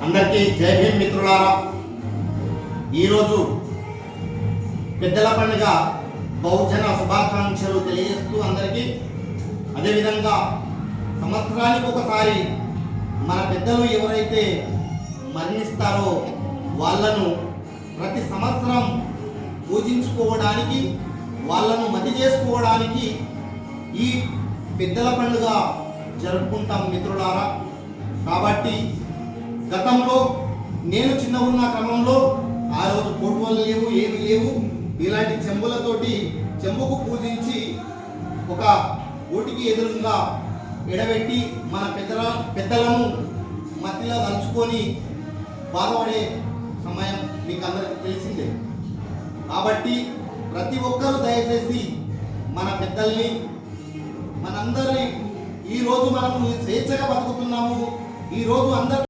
అందరికీ జై భీమ్ మిత్రులారా. ఈరోజు పెద్దల పండుగ బహుజన శుభాకాంక్షలు తెలియజేస్తూ అందరికీ, అదేవిధంగా సంవత్సరానికి ఒకసారి మన పెద్దలు ఎవరైతే మరణిస్తారో వాళ్ళను ప్రతి సంవత్సరం పూజించుకోవడానికి, వాళ్ళను మతి చేసుకోవడానికి ఈ పెద్దల పండుగ జరుపుకుంటాం మిత్రులారా. కాబట్టి గతంలో నేను చిన్న ఉన్న క్రమంలో ఆ రోజు ఫోటోలు లేవు, ఏమి లేవు. ఇలాంటి చెంబులతోటి చెంబుకు పూజించి ఒక ఓటికి ఎదురుగా ఎడబెట్టి మన పెద్దలను మట్టిలో దంచుకొని బాధపడే సమయం మీకు అందరికీ తెలిసిందే. కాబట్టి ప్రతి ఒక్కరూ దయచేసి మన పెద్దల్ని, మనందరి ఈరోజు మనము స్వేచ్ఛగా బతుకుతున్నాము. ఈరోజు అందరు